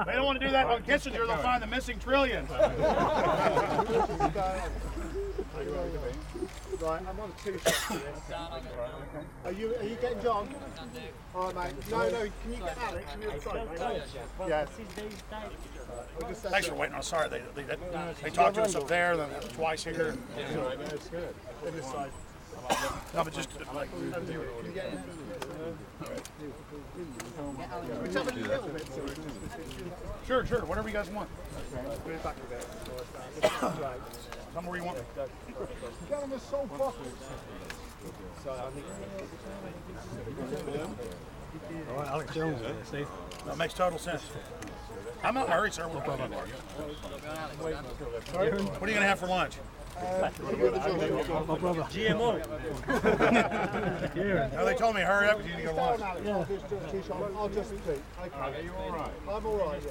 They don't want to do that on Kissinger. They'll find the missing trillions. Right, I'm on 2 shots for this. Are you getting John? All right, mate. No, can you get Alex from the other side, mate? Yes. Thanks for waiting. I'm sorry. They talked to us up there, then twice here. That's good. This side. No, but just like. Can you get him? Which have a little bit. Sure. Whatever you guys want. Come where you want. Get him a soul pockets. All right, Alex Jones there, Steve. That makes total sense. I'm not in a hurry, sir. What are you going to have for lunch? My brother. GMO. No, they told me hurry up because you need to go to lunch. I'll just eat. Okay. Are you all right? I'm all right.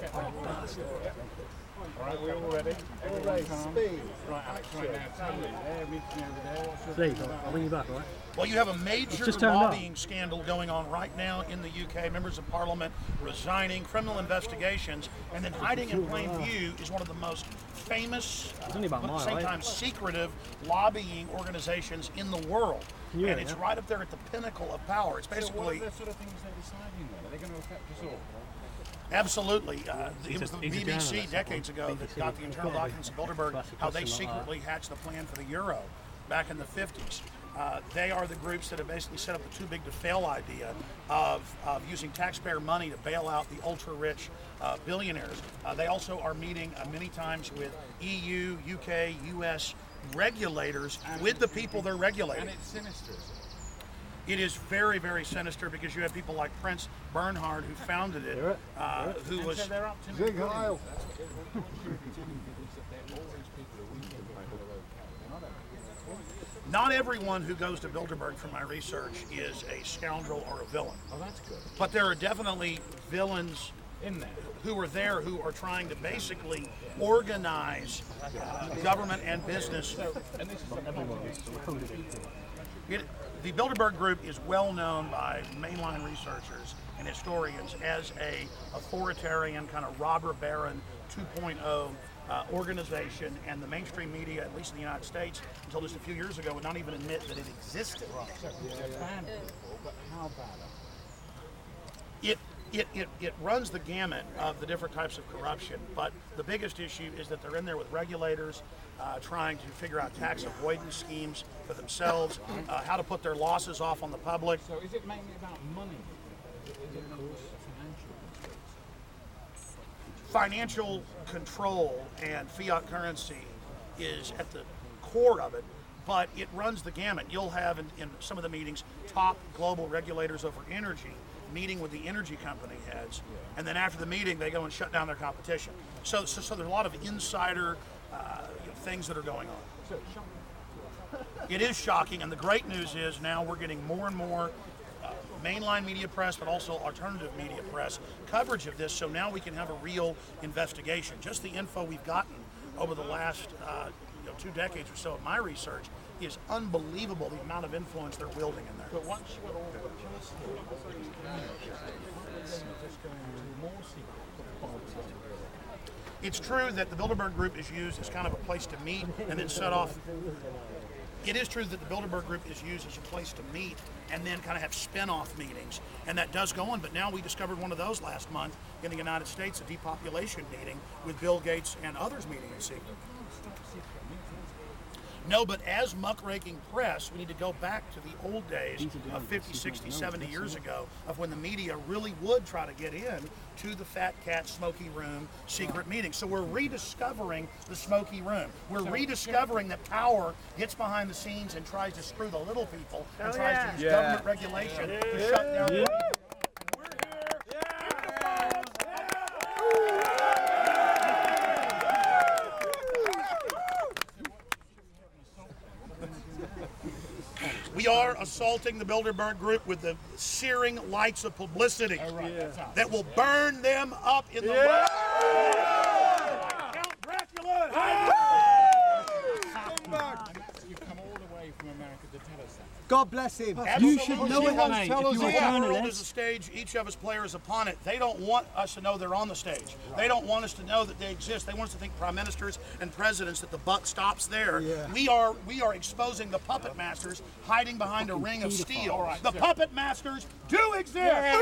All right, we're all ready. All right, speed. Right, Alex, right now, tell me. There, meeting over there. What's your Steve, I'll bring you back, all right? Well, you have a major lobbying scandal going on right now in the UK. Members of Parliament resigning, criminal investigations, and then hiding in plain view is one of the most famous, at the same time secretive lobbying organizations in the world. And it's right up there at the pinnacle of power. It's basically... So what are the sort of things they're deciding then? Are they going to affect us all? Absolutely. It was the BBC decades ago that got the internal documents of Bilderberg, how they secretly hatched the plan for the euro back in the 50s. They are the groups that have basically set up the too big to fail idea of using taxpayer money to bail out the ultra-rich billionaires. They also are meeting many times with EU, UK, US regulators with the people they're regulating. And it's sinister, is it? It is very, very sinister because you have people like Prince Bernhard who founded it, who was... So they're up to Zig Heil. Not everyone who goes to Bilderberg for my research is a scoundrel or a villain. Oh, that's good. But there are definitely villains In there. who are there who are trying to basically organize government and business. And this is The Bilderberg Group is well known by mainline researchers and historians as a authoritarian kind of robber baron 2.0 organization, and the mainstream media, at least in the United States, until just a few years ago, would not even admit that it existed. they're bad people, but how bad are It runs the gamut of the different types of corruption, but the biggest issue is that they're in there with regulators trying to figure out tax avoidance schemes for themselves, how to put their losses off on the public. So is it mainly about money? Is it financial constraints? Financial control and fiat currency is at the core of it, but it runs the gamut. You'll have in some of the meetings top global regulators over energy meeting with the energy company heads, and then after the meeting they go and shut down their competition. So there's a lot of insider things that are going on. So shocking. It is shocking, and the great news is now we're getting more and more mainline media press, but also alternative media press coverage of this, so now we can have a real investigation. Just the info we've gotten over the last 2 decades or so of my research is unbelievable, the amount of influence they're wielding in there. But once you got all the trust, it's just going to more secret. It's true that the Bilderberg Group is used as kind of a place to meet and then set off. It is true that the Bilderberg Group is used as a place to meet and then kind of have spin-off meetings, and that does go on, but now we discovered one of those last month in the United States, a depopulation meeting with Bill Gates and others meeting in secret. No, but as muckraking press, we need to go back to the old days of 50, 60, 70 years ago of when the media really would try to get in to the fat cat smoky room secret meeting. So we're rediscovering the smoky room. We're rediscovering that power gets behind the scenes and tries to screw the little people and tries to use government regulation to shut down the media. We are assaulting the Bilderberg Group with the searing lights of publicity that will burn them up in the world. Count Dracula! You've come all the way from America to tell us that. God bless him. You should know it, Absolutely. mate. Tell If us you The were it. a world is a journalist, stage, each of us players upon it. They don't want us to know they're on the stage. They don't want us to know that they exist. They want us to think prime ministers and presidents that the buck stops there. Yeah. We are exposing the puppet masters hiding behind a ring of steel. The puppet masters do exist.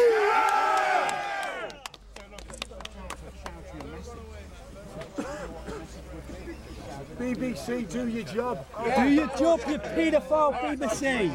BBC, do your job. do your job, you paedophile BBC.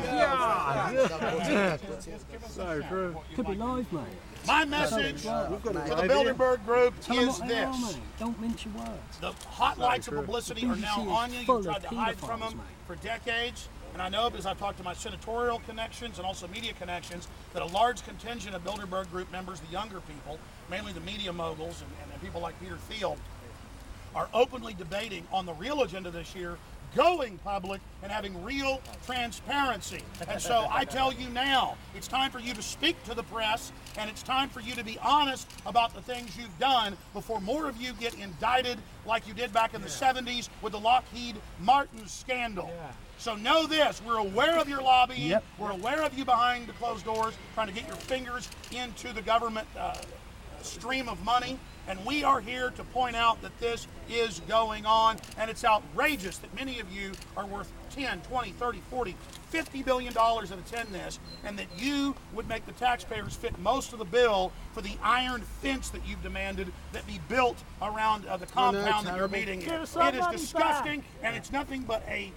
So true. Could be live, mate. My message to the Bilderberg group is this. Don't mince your words. The hot lights of publicity are now BBC is on you. full You've tried of to hide from pedophiles, them mate. for decades. And I know because I've talked to my senatorial connections and also media connections that a large contingent of Bilderberg group members, the younger people, mainly the media moguls and people like Peter Thiel, are openly debating on the real agenda this year, going public and having real transparency. And so I tell you now, it's time for you to speak to the press, and it's time for you to be honest about the things you've done before more of you get indicted like you did back in the 70s with the Lockheed Martin scandal. So know this, we're aware of your lobbying, Yep. we're aware of you behind the closed doors, trying to get your fingers into the government stream of money, and we are here to point out that this is going on, and it's outrageous that many of you are worth 10, 20, 30, 40, $50 billion that attend this, and that you would make the taxpayers fit most of the bill for the iron fence that you've demanded that be built around the compound that you're meeting in. It is disgusting, and it's nothing but a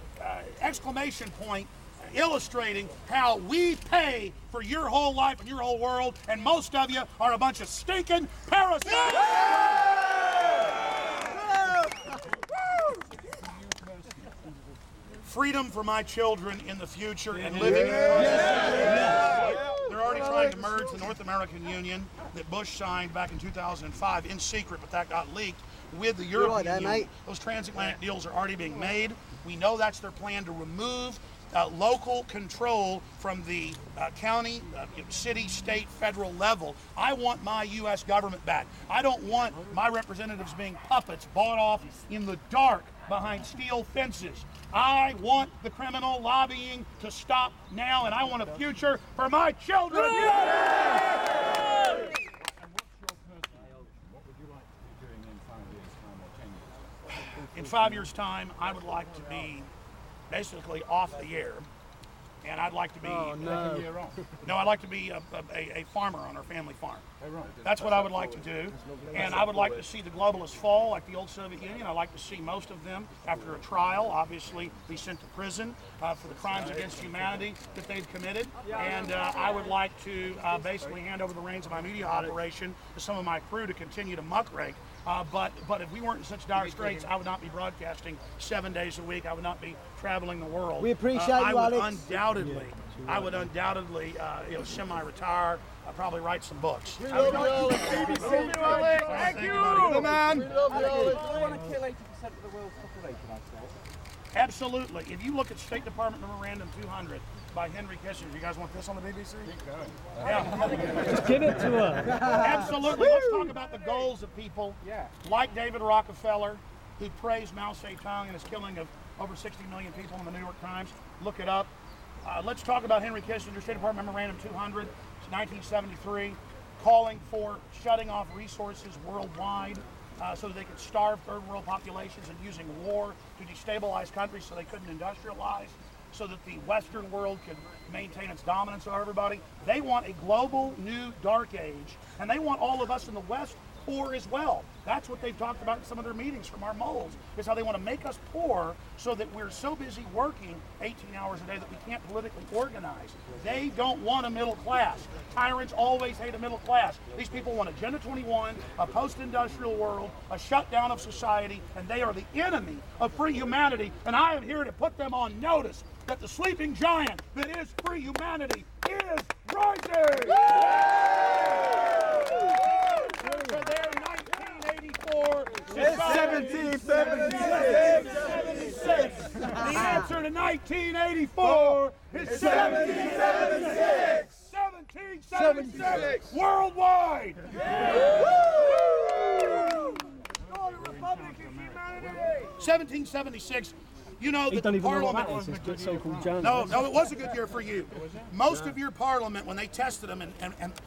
exclamation point illustrating how we pay for your whole life and your whole world, and most of you are a bunch of stinking parasites. Freedom for my children in the future and living in They're already trying to merge the North American Union that Bush signed back in 2005 in secret, but that got leaked, with the European Union. Those transatlantic deals are already being made. We know that's their plan to remove local control from the county, city, state, federal level. I want my U.S. government back. I don't want my representatives being puppets bought off in the dark behind steel fences. I want the criminal lobbying to stop now, and I want a future for my children. And what's your personal, what would you like to be doing in 5 years' time or 10 years? In 5 years' time, I would like to be basically off the air, and I'd like to be I'd like to be a farmer on our family farm. That's what I would like to do, and I would like to see the globalists fall like the old Soviet Union. I'd like to see most of them, after a trial, obviously be sent to prison for the crimes against humanity that they've committed, and I would like to basically hand over the reins of my media operation to some of my crew to continue to muckrake. But if we weren't in such dire straits, I would not be broadcasting 7 days a week. I would not be traveling the world. We appreciate you, Alex. I would undoubtedly, semi-retire. I'd probably write some books. We love you, Alex. Thank you, The man. Do you want to kill 80% of the world's population, I say? Absolutely. If you look at State Department Memorandum 200 by Henry Kissinger, you guys want this on the BBC? Yeah. Just give it to her. Absolutely. Let's talk about the goals of people like David Rockefeller, who praised Mao Zedong and his killing of over 60 million people in the New York Times. Look it up. Let's talk about Henry Kissinger, State Department Memorandum 200, 1973, calling for shutting off resources worldwide so that they could starve third world populations and using war to destabilize countries so they couldn't industrialize, so that the Western world could maintain its dominance over everybody. They want a global new dark age, and they want all of us in the West poor as well. That's what they've talked about in some of their meetings from our moles, is how they want to make us poor so that we're so busy working 18 hours a day that we can't politically organize. They don't want a middle class. Tyrants always hate a middle class. These people want Agenda 21, a post-industrial world, a shutdown of society, and they are the enemy of free humanity, and I am here to put them on notice that the sleeping giant that is free humanity is rising! For their 1984 It's 1776. The answer to 1984 is 1776. 1776 worldwide. Republic of humanity. 1776. You know He that don't the even know what Parliament. that is. It's so-called journalists. No, it was a good year for you. Most of your Parliament, when they tested them and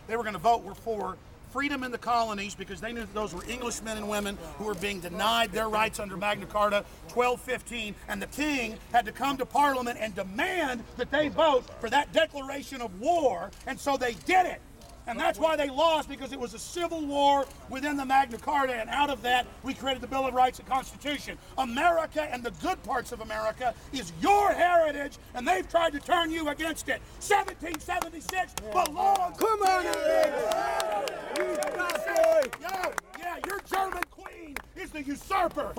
they were going to vote, were for freedom in the colonies because they knew that those were English men and women who were being denied their rights under Magna Carta 1215, and the king had to come to Parliament and demand that they vote for that declaration of war, and so they did it. And that's why they lost, because it was a civil war within the Magna Carta, and out of that, we created the Bill of Rights and Constitution. America and the good parts of America is your heritage, and they've tried to turn you against it. 1776 belongs. Come on, Alex! You bad boy! Yeah, your German queen is the usurper.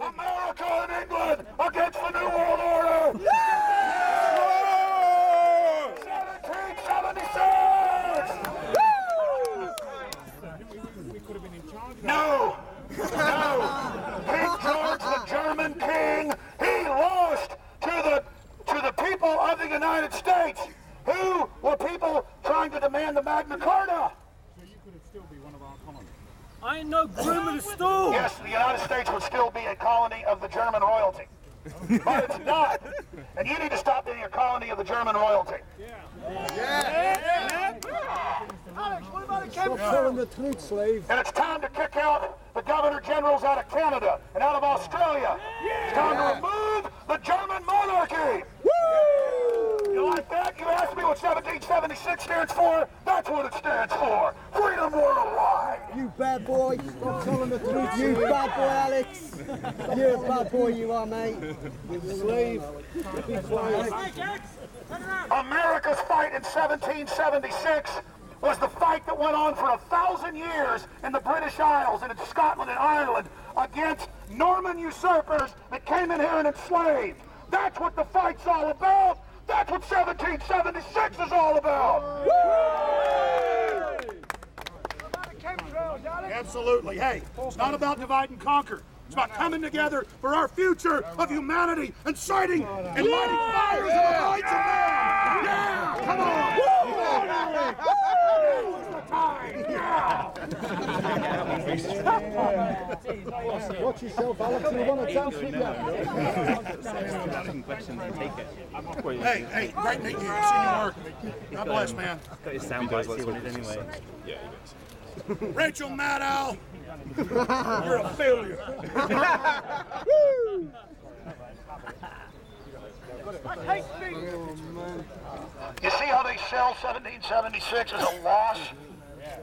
America and England against the New World Order! 1776! No! King George, the German king, he lost to the people of the United States, who were people trying to demand the Magna Carta. So you could still be one of our colonies. I ain't no groom of the stool. Yes, the United States would still be a colony of the German royalty. But it's not. And you need to stop being a colony of the German royalty. Alex, what about the Stop telling the truth, slave. And it's time to kick out the governor generals out of Canada and out of Australia. It's time to remove the German monarchy. You like that? You asked me what 1776 stands for? That's what it stands for. Freedom worldwide. You bad boy. Stop telling the truth. You bad boy, Alex. You're a bad boy, you are, mate. You slave. Be quiet. America's fight in 1776 was the fight that went on for 1,000 years in the British Isles and in Scotland and Ireland against Norman usurpers that came in here and enslaved. That's what the fight's all about. That's what 1776 is all about. Absolutely. Hey, it's not about divide and conquer. It's about coming together for our future of humanity and citing and lighting fires of the rights of man. Yeah, come on. Now's the time. Yeah. Watch yourself, Alex. You want to dance with you. Hey, great meeting you. I've seen you work. God bless, man. Got his soundbite sealed anyway. Rachel Maddow, you're a failure. You see how they sell 1776 as a loss?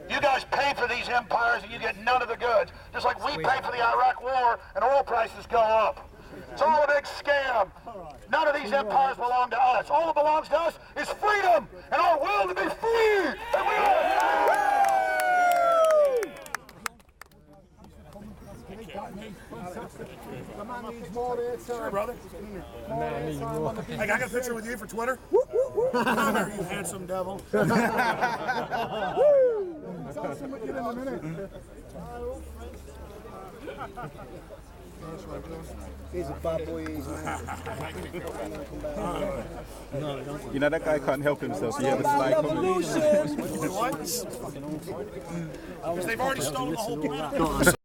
You guys pay for these empires and you get none of the goods. Just like we pay for the Iraq war and oil prices go up. It's all a big scam. None of these empires belong to us. All that belongs to us is freedom and our will to be free. And we The man needs more airtime. Sure, brother. Hey, I got a picture with you for Twitter. Come here, you handsome devil. Tell us what you in a minute. He's a bad boy, he's man. You know that guy can't help himself. He had a slight comment. What? Because they've already stolen the whole planet.